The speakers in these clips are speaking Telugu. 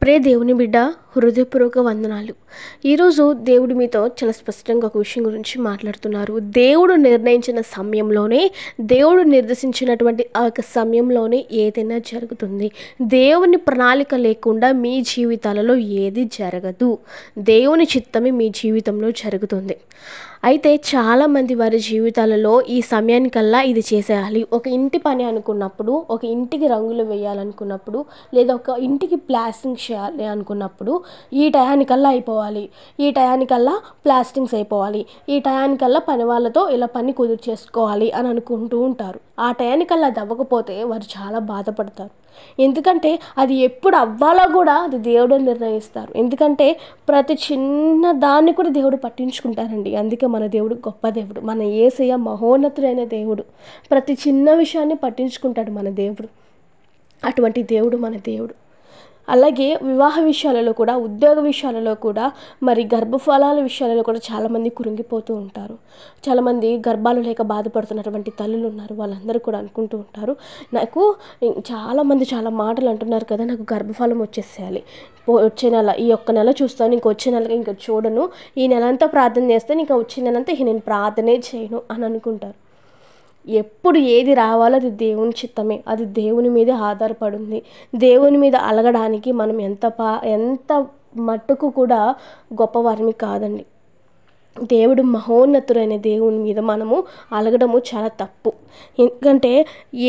ప్రియ దేవుని బిడ్డ, హృదయపూర్వక వందనాలు. ఈరోజు దేవుడు మీతో చాలా స్పష్టంగా ఒక విషయం గురించి మాట్లాడుతున్నారు. దేవుడు నిర్ణయించిన సమయంలోనే, దేవుడు నిర్దేశించినటువంటి ఆ యొక్క సమయంలోనే ఏదైనా జరుగుతుంది. దేవుని ప్రణాళిక లేకుండా మీ జీవితాలలో ఏది జరగదు. దేవుని చిత్తమే మీ జీవితంలో జరుగుతుంది. అయితే చాలామంది వారి జీవితాలలో ఈ సమయానికల్లా ఇది చేసేయాలి, ఒక ఇంటి పని అనుకున్నప్పుడు, ఒక ఇంటికి రంగులు వేయాలనుకున్నప్పుడు, లేదా ఒక ఇంటికి ప్లాస్టింగ్ చేయాలి అనుకున్నప్పుడు ఈ టయానికల్లా అయిపోవాలి, ఈ టయానికల్లా ప్లాస్టింగ్స్ అయిపోవాలి, ఈ టయానికల్లా పని వాళ్ళతో ఇలా పని కుదురు చేసుకోవాలి అని అనుకుంటూ ఉంటారు. ఆ టయానికల్లా అది అవ్వకపోతే వారు చాలా బాధపడతారు. ఎందుకంటే అది ఎప్పుడు అవ్వాలో కూడా అది దేవుడు నిర్ణయిస్తారు. ఎందుకంటే ప్రతి చిన్న దాన్ని కూడా దేవుడు పట్టించుకుంటారండి. అందుకే మన దేవుడు గొప్ప దేవుడు, మన యేసయ్య మహోన్నతుడైన దేవుడు. ప్రతి చిన్న విషయాన్ని పట్టించుకుంటాడు మన దేవుడు. అటువంటి దేవుడు మన దేవుడు. అలాగే వివాహ విషయాలలో కూడా, ఉద్యోగ విషయాలలో కూడా, మరి గర్భఫలాల విషయాలలో కూడా చాలామంది కృంగిపోతూ ఉంటారు. చాలామంది గర్భాలు లేక బాధపడుతున్నటువంటి తల్లులు ఉన్నారు. వాళ్ళందరూ కూడా అనుకుంటూ ఉంటారు, నాకు చాలామంది చాలా మాటలు అంటున్నారు కదా, నాకు గర్భఫలం వచ్చేసేయాలి, వచ్చే నెల, ఈ ఒక్క నెల చూస్తాను, ఇంక వచ్చే నెలకి ఇంకా చూడను, ఈ నెల అంతా ప్రార్థన చేస్తే ఇంకా వచ్చే నెల అంతా నేను ప్రార్థనే చేయను అని అనుకుంటారు. ఎప్పుడు ఏది రావాలో అది దేవుని చిత్తమే. అది దేవుని మీద ఆధారపడింది. దేవుని మీద అలగడానికి మనం ఎంత మట్టుకు కూడా గొప్పవారిని కాదండి. దేవుడు మహోన్నతుడైన దేవుని మీద మనము అలగడము చాలా తప్పు. ఎందుకంటే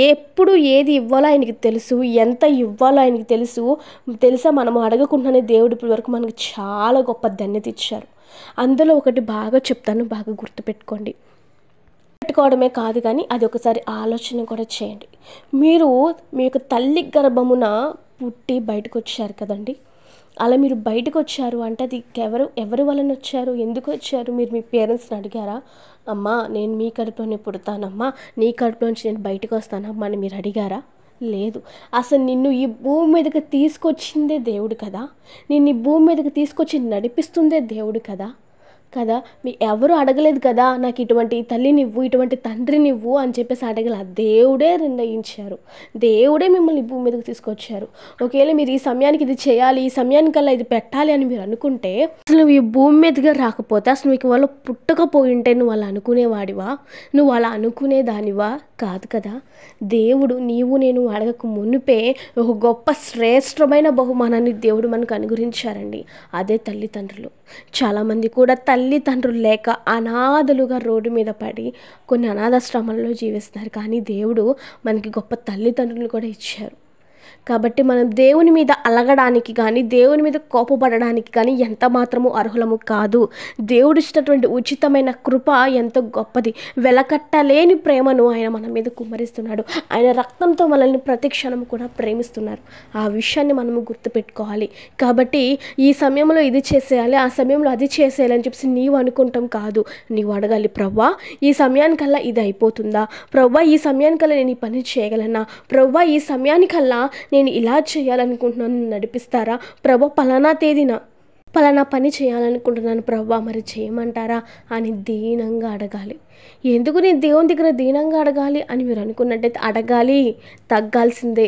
ఎప్పుడు ఏది ఇవ్వాలో ఆయనకి తెలుసు, ఎంత ఇవ్వాలో ఆయనకి తెలుసా. మనము అడగకుండానే దేవుడు ఇప్పటి వరకు మనకు చాలా గొప్ప ధన్యత ఇచ్చారు. అందులో ఒకటి బాగా చెప్తాను, బాగా గుర్తుపెట్టుకోండి. పెట్టుకోవడమే కాదు కానీ అది ఒకసారి ఆలోచన కూడా చేయండి. మీరు మీ యొక్క తల్లి గర్భమున పుట్టి బయటకు వచ్చారు కదండి. అలా మీరు బయటకు వచ్చారు అంటే అది ఎవరి వలన వచ్చారు, ఎందుకు వచ్చారు? మీరు మీ పేరెంట్స్ని అడిగారా? అమ్మా నేను మీ కడుపులోనే పుడతానమ్మా, నీ కడుపులోంచి నేను బయటకు వస్తానమ్మా అని మీరు అడిగారా? లేదు. అసలు నిన్ను ఈ భూమి మీదకి తీసుకొచ్చిందే దేవుడు కదా, నిన్ను ఈ భూమి మీదకి తీసుకొచ్చి నడిపిస్తుందే దేవుడు కదా. మీ ఎవరు అడగలేదు కదా, నాకు ఇటువంటి తల్లినివ్వు, ఇటువంటి తండ్రినివ్వు అని చెప్పేసి అడగల. దేవుడే నిర్ణయించారు. దేవుడే మిమ్మల్ని భూమి మీదకి తీసుకొచ్చారు. ఒకవేళ మీరు ఈ సమయానికి ఇది చేయాలి, ఈ సమయానికల్లా ఇది పెట్టాలి అని మీరు అనుకుంటే, అసలు నువ్వు ఈ భూమి మీదగా రాకపోతే, అసలు మీకు వాళ్ళు పుట్టకపోయింటే నువ్వు అలా అనుకునేవాడివా? నువ్వు అలా అనుకునేదానివా? కాదు కదా. దేవుడు నీవు నేను అడగక మునిపే ఒక గొప్ప శ్రేష్టమైన బహుమానాన్ని దేవుడు మనకు అనుగ్రహించారండి. అదే తల్లిదండ్రులు. చాలామంది కూడా తల్లిదండ్రులు లేక అనాథలుగా రోడ్డు మీద పడి కొన్ని అనాథాశ్రమాల్లో జీవిస్తున్నారు. కానీ దేవుడు మనకి గొప్ప తల్లిదండ్రులు కూడా ఇచ్చారు. కాబట్టి మనం దేవుని మీద అలగడానికి కానీ, దేవుని మీద కోపపడడానికి కానీ ఎంత మాత్రము అర్హులము కాదు. దేవుడు ఇచ్చినటువంటి ఉచితమైన కృప ఎంతో గొప్పది. వెలకట్టలేని ప్రేమను ఆయన మన మీద కుమ్మరిస్తున్నాడు. ఆయన రక్తంతో మనల్ని ప్రతి క్షణం కూడా ప్రేమిస్తున్నారు. ఆ విషయాన్ని మనము గుర్తుపెట్టుకోవాలి. కాబట్టి ఈ సమయంలో ఇది చేసేయాలి, ఆ సమయంలో అది చేసేయాలి అని చెప్పేసి నీవు అనుకుంటాం కాదు. నీవు అడగాలి, ప్రవ్వా ఈ సమయానికల్లా ఇది అయిపోతుందా? ప్రవ్వా ఈ సమయానికల్లా నేను ఈ పని చేయగలనా? ప్రవ్వా ఈ సమయానికల్లా నేను ఇలా చేయాలనుకుంటున్నాను, నడిపిస్తారా? ప్రభు పలానా తేదీన పలానా పని చేయాలనుకుంటున్నాను ప్రవ్వా, మరి చేయమంటారా అని దీనంగా అడగాలి. ఎందుకు నేను దేవుని దగ్గర దీనంగా అడగాలి అని మీరు అనుకున్నట్టయితే అడగాలి, తగ్గాల్సిందే.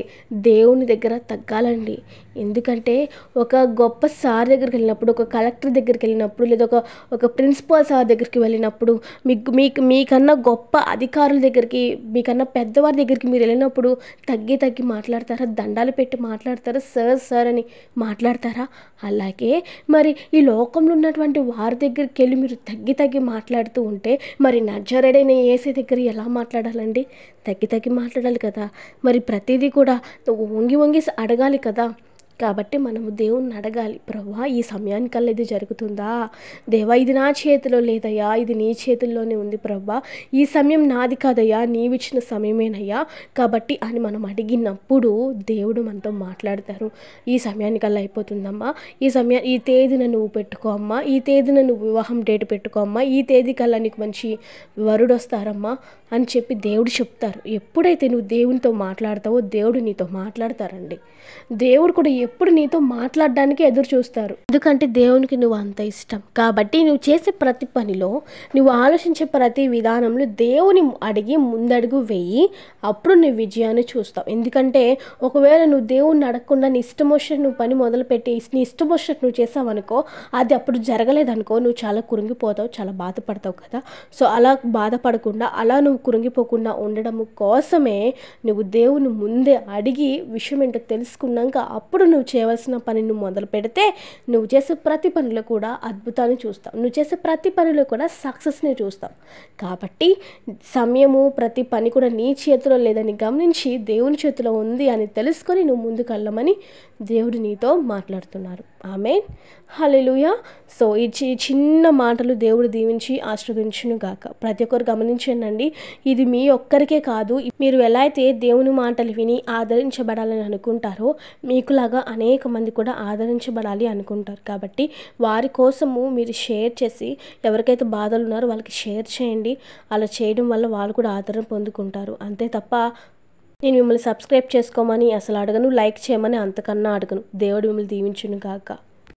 దేవుని దగ్గర తగ్గాలండి. ఎందుకంటే ఒక గొప్ప సార్ దగ్గరికి వెళ్ళినప్పుడు, ఒక కలెక్టర్ దగ్గరికి వెళ్ళినప్పుడు, లేదా ఒక ప్రిన్సిపల్ సార్ దగ్గరికి వెళ్ళినప్పుడు, మీకన్నా గొప్ప అధికారుల దగ్గరికి, మీకన్నా పెద్దవారి దగ్గరికి మీరు వెళ్ళినప్పుడు తగ్గి మాట్లాడతారా? దండాలు పెట్టి మాట్లాడతారా? సార్ అని మాట్లాడతారా? అలాగే మరి ఈ లోకంలో ఉన్నటువంటి వారి దగ్గరికి వెళ్ళి మీరు తగ్గి మాట్లాడుతూ ఉంటే మరి నజరేయుడైన యేసు దగ్గర ఎలా మాట్లాడాలండి? తగ్గి మాట్లాడాలి కదా. మరి ప్రతిదీ కూడా వంగి అడగాలి కదా. కాబట్టి మనము దేవుణ్ణి అడగాలి, ప్రభువా ఈ సమయానికల్లా ఇది జరుగుతుందా? దేవా ఇది నా చేతిలో లేదయ్యా, ఇది నీ చేతుల్లోనే ఉంది ప్రభువా, ఈ సమయం నాది కాదయ్యా, నీవిచ్చిన సమయమేనయ్యా కాబట్టి అని మనం అడిగినప్పుడు దేవుడు మనతో మాట్లాడతారు. ఈ సమయానికల్లా అయిపోతుందమ్మా, ఈ తేదీన నువ్వు పెట్టుకో అమ్మా, ఈ తేదీన నువ్వు వివాహం డేట్ పెట్టుకో అమ్మా, ఈ తేదీకల్లా నీకు మంచి వరుడు వస్తారమ్మా అని చెప్పి దేవుడు చెప్తారు. ఎప్పుడైతే నువ్వు దేవునితో మాట్లాడతావో దేవుడు నీతో మాట్లాడతారండి. దేవుడు కూడా ఎప్పుడు నీతో మాట్లాడడానికి ఎదురు చూస్తారు. ఎందుకంటే దేవునికి నువ్వు అంత ఇష్టం. కాబట్టి నువ్వు చేసే ప్రతి పనిలో, నువ్వు ఆలోచించే ప్రతి విధానంలో దేవుని అడిగి ముందడుగు వేయి. అప్పుడు నువ్వు విజయాన్ని చూస్తావు. ఎందుకంటే ఒకవేళ నువ్వు దేవుణ్ణి అడగకుండా నీ ఇష్టం వచ్చినట్టు నువ్వు పని మొదలుపెట్టి నీ ఇష్టం వచ్చినట్టు నువ్వు చేసావనుకో, అది అప్పుడు జరగలేదనుకో, నువ్వు చాలా కురింగిపోతావు, చాలా బాధపడతావు కదా. సో అలా బాధపడకుండా, అలా నువ్వు కురింగిపోకుండా ఉండడం కోసమే నువ్వు దేవుని ముందే అడిగి విషయం ఏంటో తెలుసుకున్నాక అప్పుడు నువ్వు చేయవలసిన పని నువ్వు మొదలు పెడితే నువ్వు చేసే ప్రతి పనిలో కూడా అద్భుతాన్ని చూస్తావు. నువ్వు చేసే ప్రతి పనిలో కూడా సక్సెస్ని చూస్తావు. కాబట్టి సమయము ప్రతి పని కూడా నీ చేతిలో లేదని గమనించి దేవుని చేతిలో ఉంది అని తెలుసుకొని నువ్వు ముందుకు వెళ్ళమని దేవుడు నీతో మాట్లాడుతున్నారు. ఆమేన్, హల్లెలూయా. సో ఈ చిన్న మాటలు దేవుడు దీవించి ఆశీర్వదించును గాక. ప్రతి ఒక్కరు గమనించండి, ఇది మీ ఒక్కరికే కాదు. మీరు ఎలా అయితే దేవుని మాటలు విని ఆదరించబడాలని అనుకుంటారో, మీకులాగా అనేక మంది కూడా ఆదరించబడాలి అనుకుంటారు. కాబట్టి వారి కోసము మీరు షేర్ చేసి, ఎవరికైతే బాధలు ఉన్నారో వాళ్ళకి షేర్ చేయండి. అలా చేయడం వల్ల వాళ్ళు కూడా ఆదరణ పొందుకుంటారు. అంతే తప్ప నేను మిమ్మల్ని సబ్స్క్రైబ్ చేసుకోమని అసలు అడగను, లైక్ చేయమని అంతకన్నా అడగను. దేవుడు మిమ్మల్ని దీవించును గాక.